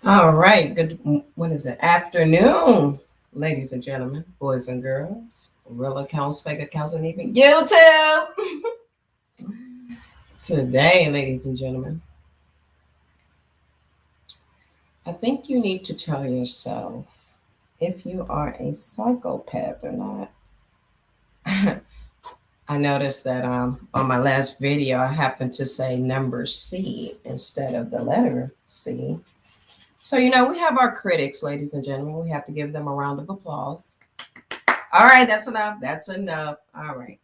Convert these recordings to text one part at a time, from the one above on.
All right. Good. What is it? Afternoon, ladies and gentlemen, boys and girls, real accounts, fake accounts, and even YouTube. Today, ladies and gentlemen, I think you need to tell yourself if you are a psychopath or not. I noticed that on my last video, I happened to say number C instead of the letter C. So, we have our critics, ladies and gentlemen. We have to give them a round of applause. All right, that's enough. That's enough. All right.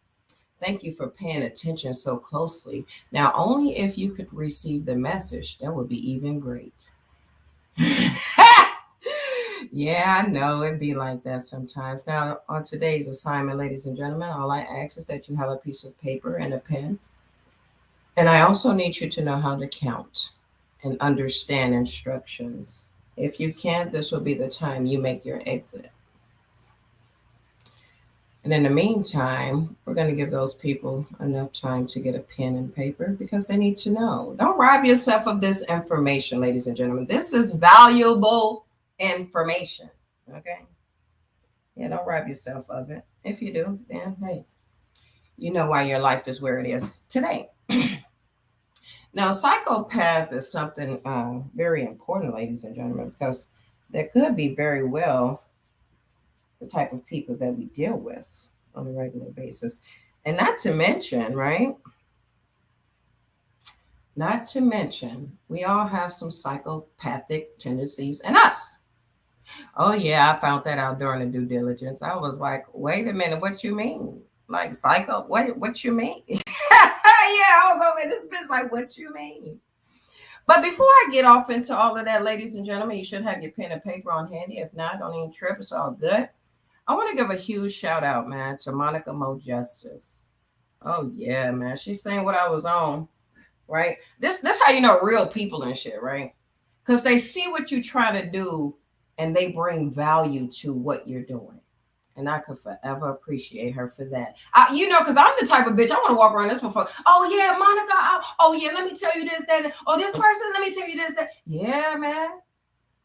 Thank you for paying attention so closely. Now, only if you could receive the message, that would be even great. Yeah, I know it'd be like that sometimes. Now, on today's assignment, ladies and gentlemen, all I ask is that you have a piece of paper and a pen. And I also need you to know how to count and understand instructions. If you can't, this will be the time you make your exit. And in the meantime, we're going to give those people enough time to get a pen and paper because they need to know. Don't rob yourself of this information, ladies and gentlemen. This is valuable information. Okay? Yeah, don't rob yourself of it. If you do, then hey, you know why your life is where it is today. Now, psychopath is something very important, ladies and gentlemen, because there could be very well the type of people that we deal with on a regular basis. And not to mention, right? Not to mention, we all have some psychopathic tendencies in us. Oh, yeah, I found that out during the due diligence. I was like, wait a minute, what you mean? Like psycho? What you mean? Yeah, I was over this bitch like, what you mean? But before I get off into all of that, ladies and gentlemen, you should have your pen and paper on handy. If not, don't even trip. It's all good. I want to give a huge shout out, man, to Monica Mo Justice. Oh yeah, man. She's saying what I was on, right? This how you know real people and shit, right? Because they see what you try to do and they bring value to what you're doing. And I could forever appreciate her for that. Because I'm the type of bitch, I want to walk around this before. Oh, yeah, Monica. Oh, yeah, let me tell you this, that. Oh, this person, let me tell you this, that. Yeah, man.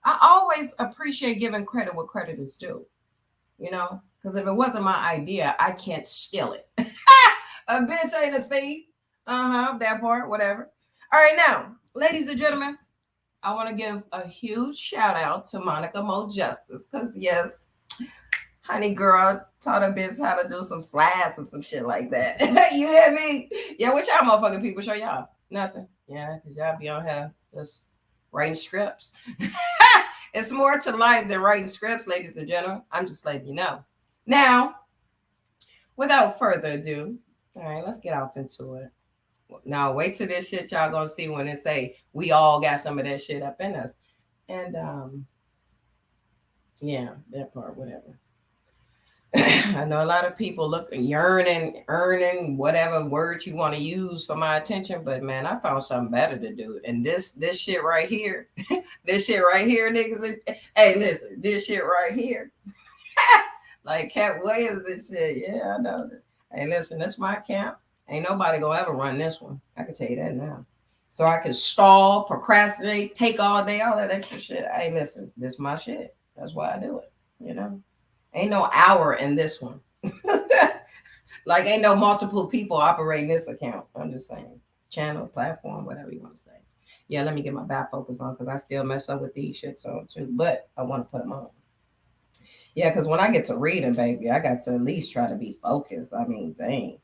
I always appreciate giving credit what credit is due, because if it wasn't my idea, I can't steal it. A bitch ain't a thief. That part, whatever. All right, now, ladies and gentlemen, I want to give a huge shout out to Monica Mo Justice, because yes, honey girl taught a bitch how to do some slides or some shit like that. You hear me? Yeah, what y'all motherfucking people show y'all? Nothing. Yeah, because y'all be on here just writing scripts. It's more to life than writing scripts, ladies and gentlemen. I'm just letting you know. Now, without further ado, all right, let's get off into it. Now, wait till this shit y'all gonna see when they say we all got some of that shit up in us. And yeah, that part, whatever. I know a lot of people look yearning, earning, whatever words you want to use for my attention, but man, I found something better to do. And this shit right here, this shit right here, niggas. Hey, listen, this shit right here, like Cat Williams and shit. Yeah, I know. Hey, listen, that's my account. Ain't nobody gonna ever run this one. I can tell you that now. So I can stall, procrastinate, take all day, all that extra shit. Hey, listen, this my shit. That's why I do it. Ain't no hour in this one. Like ain't no multiple people operating this account. I'm just saying. Channel, platform, whatever you want to say. Yeah, let me get my back focus on because I still mess up with these shits on too. But I want to put them on. Yeah, because when I get to reading, baby, I got to at least try to be focused. I mean, dang.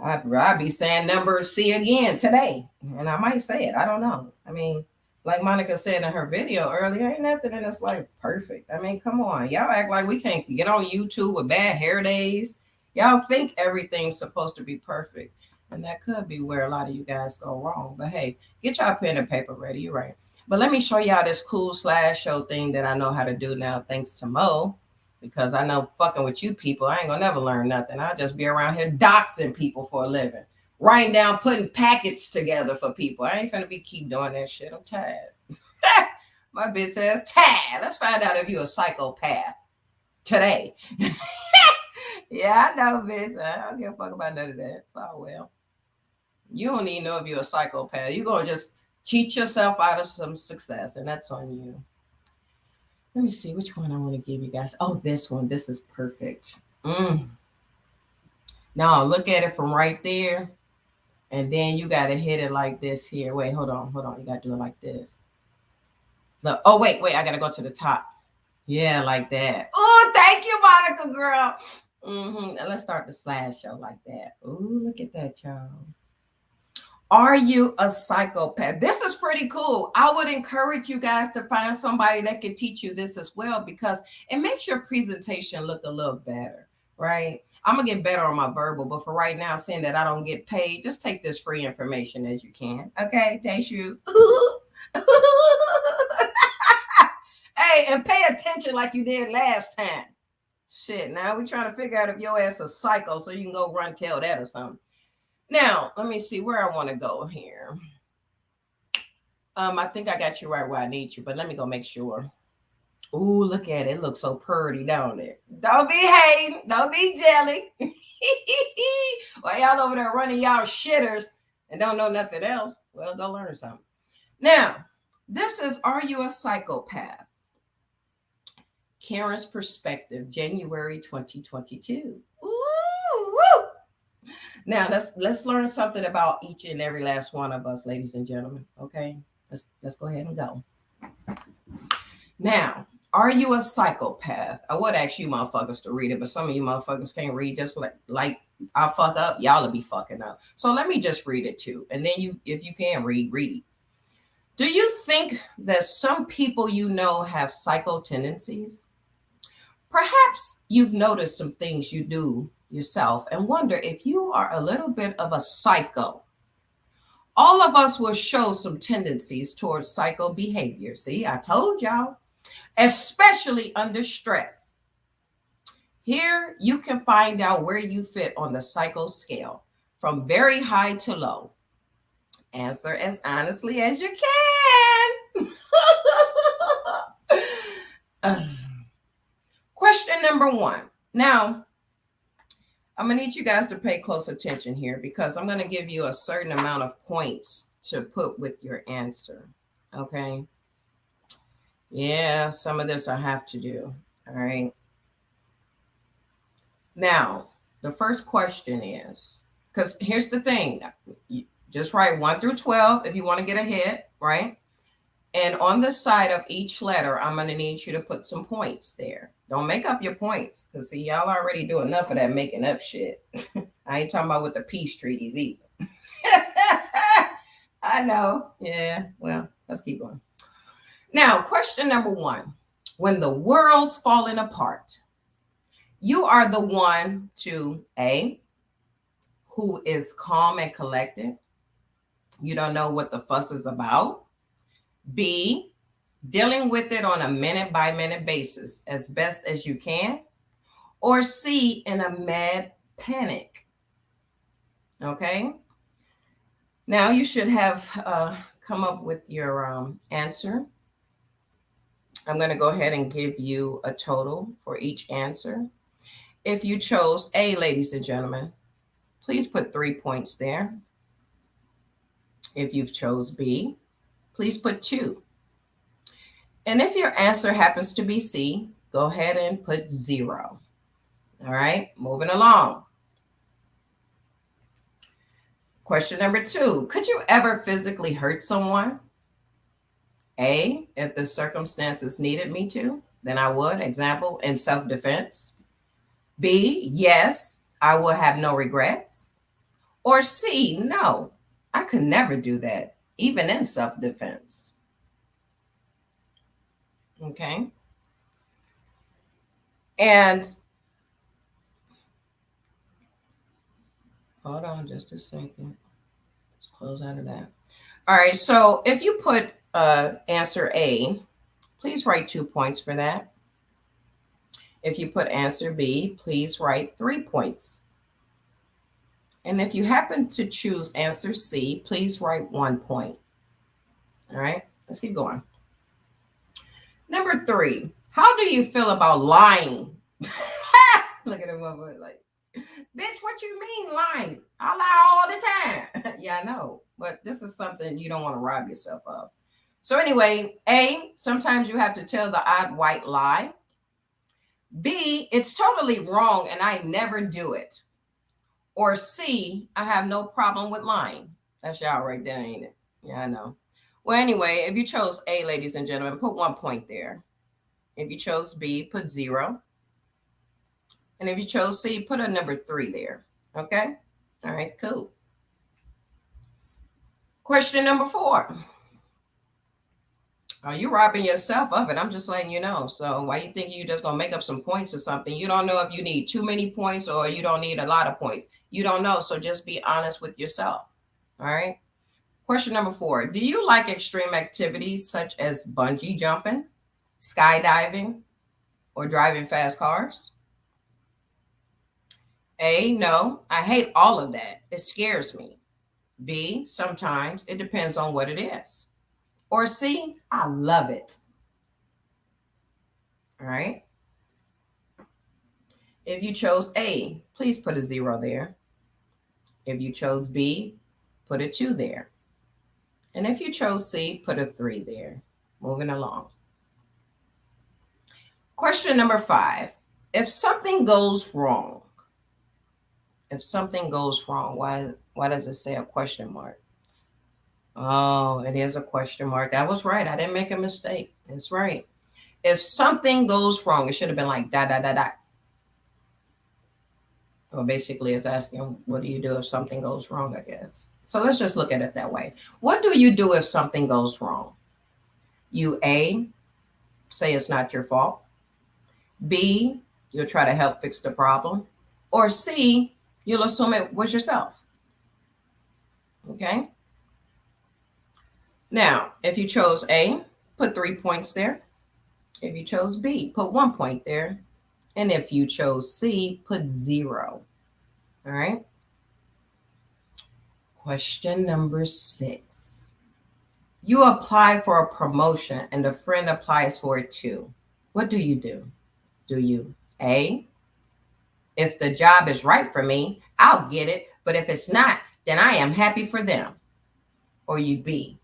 I'd be saying number C again today. And I might say it. I don't know. I mean, like Monica said in her video earlier, ain't nothing in this life perfect. I mean, come on. Y'all act like we can't get on YouTube with bad hair days. Y'all think everything's supposed to be perfect. And that could be where a lot of you guys go wrong. But hey, get y'all pen and paper ready. You're right. But let me show y'all this cool slideshow thing that I know how to do now, thanks to Mo. Because I know fucking with you people, I ain't gonna never learn nothing. I'll just be around here doxing people for a living. Writing down, putting packets together for people. I ain't finna be keep doing that shit. I'm tired. My bitch says tired. Let's find out if you're a psychopath today. Yeah, I know, bitch. I don't give a fuck about none of that. It's all well. You don't even know if you're a psychopath. You're gonna just cheat yourself out of some success, and that's on you. Let me see which one I want to give you guys. Oh, this one. This is perfect. Now look at it from right there. And then you got to hit it like this here. Wait, hold on. You got to do it like this. Look. Oh, wait. I got to go to the top. Yeah, like that. Oh, thank you, Monica, girl. Now let's start the slideshow like that. Oh, look at that, y'all. Are you a psychopath? This is pretty cool. I would encourage you guys to find somebody that can teach you this as well, because it makes your presentation look a little better, right? I'm going to get better on my verbal, but for right now, seeing that I don't get paid, just take this free information as you can. Okay, Dank-Chu. Hey, and pay attention like you did last time. Shit, now we're trying to figure out if your ass is psycho so you can go run tell that or something. Now, let me see where I want to go here. I think I got you right where I need you, but let me go make sure. Ooh, look at it. It looks so pretty, don't it? Don't be hating. Don't be jelly. While y'all over there running y'all shitters and don't know nothing else, well, go learn something. Now, this is Are You a Psychopath? Karen's Perspective, January 2022. Ooh, woo! Now let's learn something about each and every last one of us, ladies and gentlemen. Okay, let's go ahead and go. Now, are you a psychopath? I would ask you motherfuckers to read it, but some of you motherfuckers can't read. Just like I'll fuck up, y'all will be fucking up. So let me just read it too, and then you, if you can read. Do you think that some people you know have psycho tendencies? Perhaps you've noticed some things you do yourself and wonder if you are a little bit of a psycho. All of us will show some tendencies towards psycho behavior. See, I told y'all, especially under stress. Here you can find out where you fit on the psycho scale from very high to low. Answer as honestly as you can. Question number 1. Now, I'm going to need you guys to pay close attention here because I'm going to give you a certain amount of points to put with your answer. Okay. Yeah, some of this I have to do. All right. Now, the first question is, because here's the thing. You just write 1 through 12 if you want to get ahead, right? And on the side of each letter, I'm going to need you to put some points there. Don't make up your points because, see, y'all already do enough of that making up shit. I ain't talking about with the peace treaties either. I know. Yeah, well, let's keep going. Now, question number 1. When the world's falling apart, you are the one to A, who is calm and collected. You don't know what the fuss is about. B, dealing with it on a minute-by-minute basis as best as you can. Or C, in a mad panic. Okay? Now you should have come up with your answer. I'm going to go ahead and give you a total for each answer. If you chose A, ladies and gentlemen, please put 3 points there. If you've chose B, please put 2. And if your answer happens to be C, go ahead and put 0. All right, moving along. Question number 2. Could you ever physically hurt someone? A, if the circumstances needed me to, then I would. Example, in self-defense. B, yes, I will have no regrets. Or C, no, I could never do that, even in self-defense. Okay. And hold on just a second. Let's close out of that. All right. So if you put answer A, please write 2 points for that. If you put answer B, please write 3 points. And if you happen to choose answer C, please write 1 point. All right. Let's keep going. Number 3, how do you feel about lying? Look at him like, bitch, what you mean lying? I lie all the time. Yeah, I know. But this is something you don't want to rob yourself of. So anyway, A, sometimes you have to tell the odd white lie. B, it's totally wrong and I never do it. Or C, I have no problem with lying. That's y'all right there, ain't it? Yeah, I know. Well, anyway, if you chose A, ladies and gentlemen, put 1 point there. If you chose B, put 0. And if you chose C, put a number 3 there. Okay? All right, cool. Question number 4. Are you robbing yourself of it? I'm just letting you know. So why you think you just gonna make up some points or something? You don't know if you need too many points or you don't need a lot of points. You don't know. So just be honest with yourself. All right. Question number 4. Do you like extreme activities such as bungee jumping, skydiving, or driving fast cars? A, no, I hate all of that. It scares me. B, sometimes it depends on what it is. Or C, I love it. All right. If you chose A, please put a 0 there. If you chose B, put a 2 there. And if you chose C, put a 3 there. Moving along. Question number 5. If something goes wrong, why does it say a question mark? Oh, it is a question mark. That was right. I didn't make a mistake. That's right. If something goes wrong, it should have been like dot, dot, dot, dot. Well, basically, it's asking, what do you do if something goes wrong, I guess. So let's just look at it that way. What do you do if something goes wrong? You A, say it's not your fault. B, you'll try to help fix the problem. Or C, you'll assume it was yourself. Okay? Now, if you chose A, put 3 points there. If you chose B, put 1 point there. And if you chose C, put 0. All right? Question number 6. You apply for a promotion and a friend applies for it too. What do? Do you A, if the job is right for me, I'll get it. But if it's not, then I am happy for them. Or you B,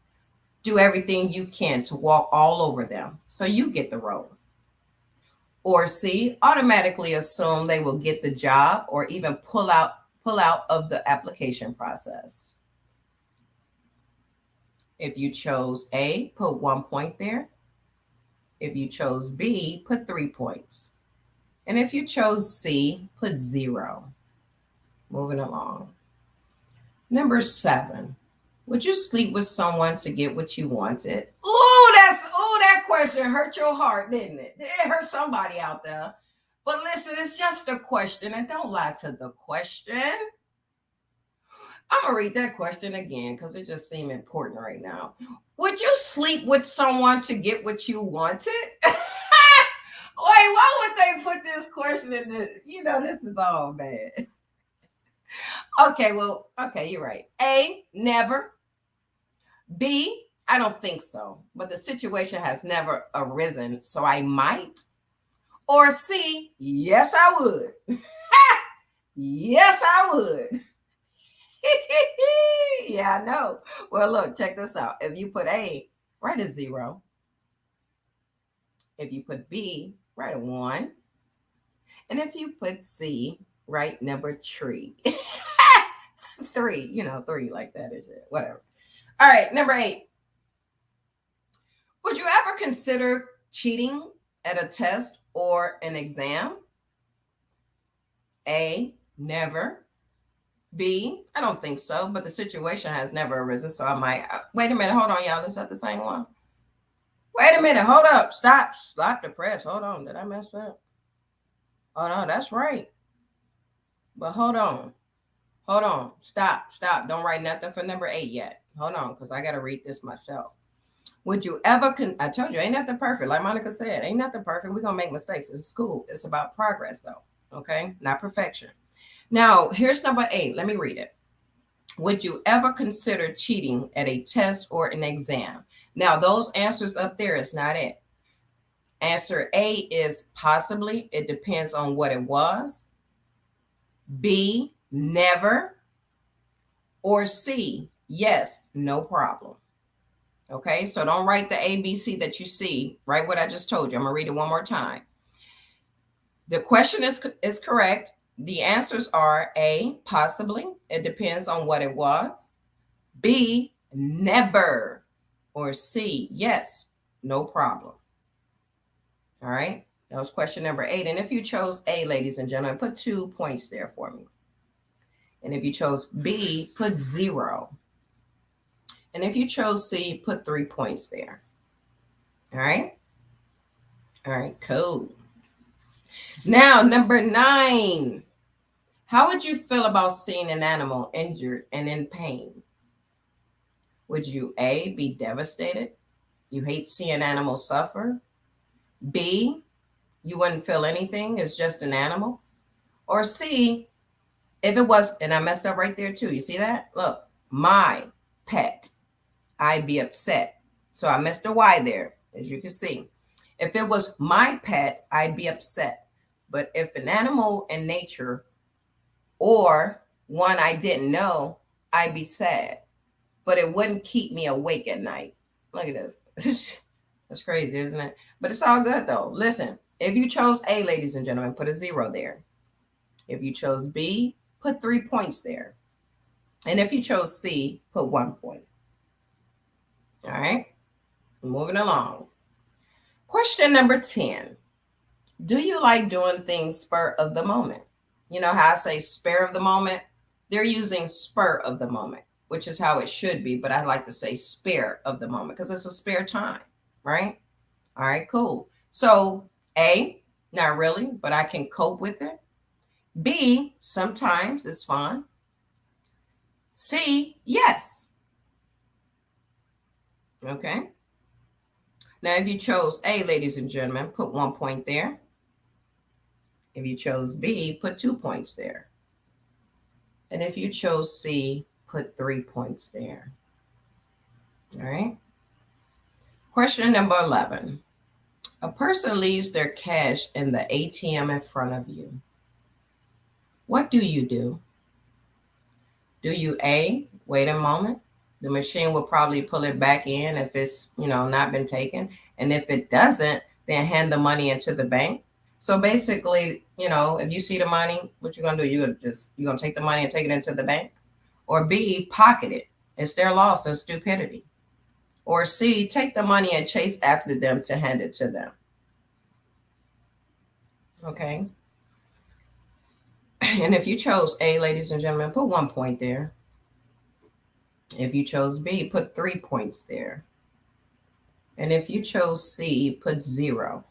do everything you can to walk all over them so you get the role. Or C, automatically assume they will get the job or even pull out of the application process. If you chose A, put 1 point there. If you chose B, put 3 points. And if you chose C, put 0. Moving along. Number 7. Would you sleep with someone to get what you wanted? That question hurt your heart, didn't it? It hurt somebody out there. But listen, it's just a question, and don't lie to the question. I'm going to read that question again because it just seemed important right now. Would you sleep with someone to get what you wanted? Wait, why would they put this question in the, this is all bad. Okay, you're right. A, never. B, I don't think so, but the situation has never arisen, so I might. Or C, yes, I would. Yes, I would. Yeah, I know. Well, look, check this out. If you put A, write a 0. If you put B, write a 1. And if you put C, write number 3. 3, 3 like that is it. Whatever. All right, number 8. Would you ever consider cheating at a test or an exam? A, never. B, I don't think so, but the situation has never arisen, so I might. Wait a minute, hold on, y'all. Is that the same one? Wait a minute, hold up. Stop the press. Hold on, did I mess up? Oh, no, that's right. But hold on. Stop. Don't write nothing for number 8 yet. Hold on, because I got to read this myself. Would you ever, I told you, ain't nothing perfect. Like Monica said, ain't nothing perfect. We're going to make mistakes. It's cool. It's about progress, though. Okay? Not perfection. Now, here's number 8. Let me read it. Would you ever consider cheating at a test or an exam? Now, those answers up there is not it. Answer A is possibly. It depends on what it was. B, never. Or C, yes, no problem. Okay, so don't write the ABC that you see. Write what I just told you. I'm going to read it one more time. The question is correct. The answers are A, possibly. It depends on what it was. B, never. Or C, yes, no problem. All right, that was question number 8. And if you chose A, ladies and gentlemen, put 2 points there for me. And if you chose B, put 0. And if you chose C, put 3 points there. All right. All right, cool. Now, number 9. How would you feel about seeing an animal injured and in pain? Would you A, be devastated? You hate seeing animals suffer? B, you wouldn't feel anything, it's just an animal? Or C, if it was, and I messed up right there too, you see that? Look, my pet, I'd be upset. So I missed a Y there, as you can see. If it was my pet, I'd be upset. But if an animal in nature or one I didn't know, I'd be sad. But it wouldn't keep me awake at night. Look at this. That's crazy, isn't it? But it's all good though. Listen, if you chose A, ladies and gentlemen, put a 0 there. If you chose B, put 3 points there. And if you chose C, put 1 point. All right, moving along. Question number 10. Do you like doing things spur of the moment? You know how I say spur of the moment? They're using spur of the moment, which is how it should be. But I like to say spare of the moment because it's a spare time, right? All right, cool. So A, not really, but I can cope with it. B, sometimes it's fun. C, yes. Okay. Now, if you chose A, ladies and gentlemen, put 1 point there. If you chose B, put 2 points there. And if you chose C, put 3 points there. All right. Question number 11. A person leaves their cash in the ATM in front of you. What do you do? Do you A, wait a moment? The machine will probably pull it back in if it's, not been taken. And if it doesn't, then hand the money into the bank. So basically, if you see the money, what you're going to do, you're going to take the money and take it into the bank. Or B, pocket it. It's their loss and stupidity. Or C, take the money and chase after them to hand it to them. Okay. And if you chose A, ladies and gentlemen, put 1 point there. If you chose B, put 3 points there. And if you chose C, put 0.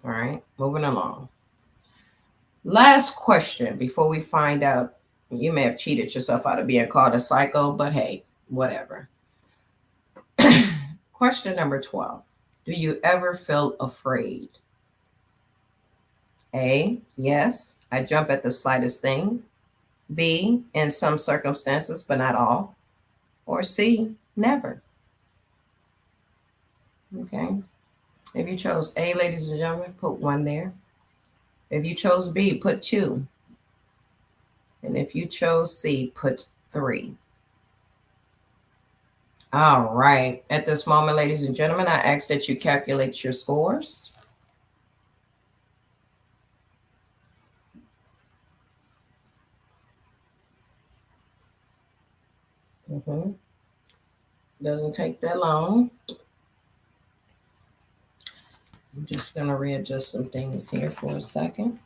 All right, moving along. Last question before we find out. You may have cheated yourself out of being called a psycho, but hey, whatever. Question number 12. Do you ever feel afraid? A, yes, I jump at the slightest thing. B, in some circumstances, but not all. Or C, never. Okay. If you chose A, ladies and gentlemen, put 1 there. If you chose B, put 2. And if you chose C, put 3. All right. At this moment, ladies and gentlemen, I ask that you calculate your scores. Doesn't take that long. I'm just going to readjust some things here for a second.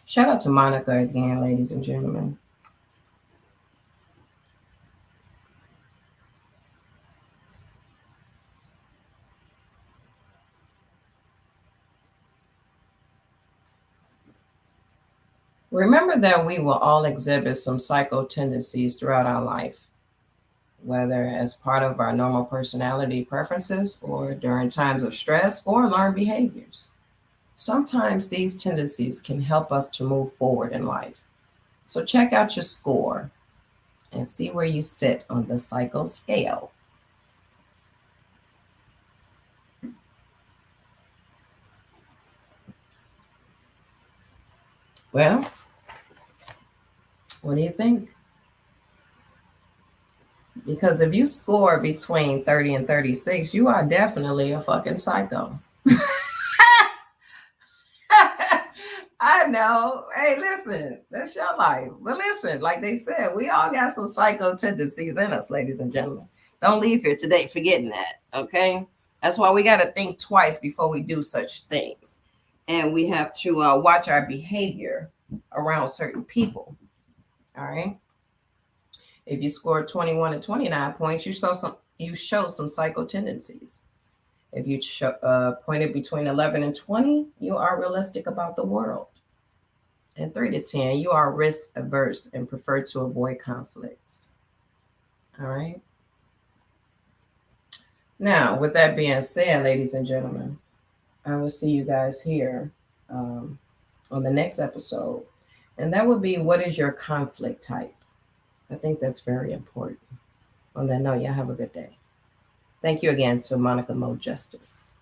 Shout out to Monica again, ladies and gentlemen. Remember that we will all exhibit some psycho tendencies throughout our life, whether as part of our normal personality preferences or during times of stress or learned behaviors. Sometimes these tendencies can help us to move forward in life. So check out your score and see where you sit on the psycho scale. Well, what do you think? Because if you score between 30 and 36, you are definitely a fucking psycho. I know. Hey, listen, that's your life. But listen, like they said, we all got some psycho tendencies in us, ladies and gentlemen. Don't leave here today forgetting that, okay? That's why we got to think twice before we do such things. And we have to watch our behavior around certain people, all right? If you score 21 and 29 points, you show some psycho tendencies. If you pointed between 11 and 20, you are realistic about the world. And 3 to 10, you are risk averse and prefer to avoid conflicts. All right. Now, with that being said, ladies and gentlemen, I will see you guys here on the next episode. And that would be, what is your conflict type? I think that's very important. On that note, y'all have a good day. Thank you again to Monica Mo Justice.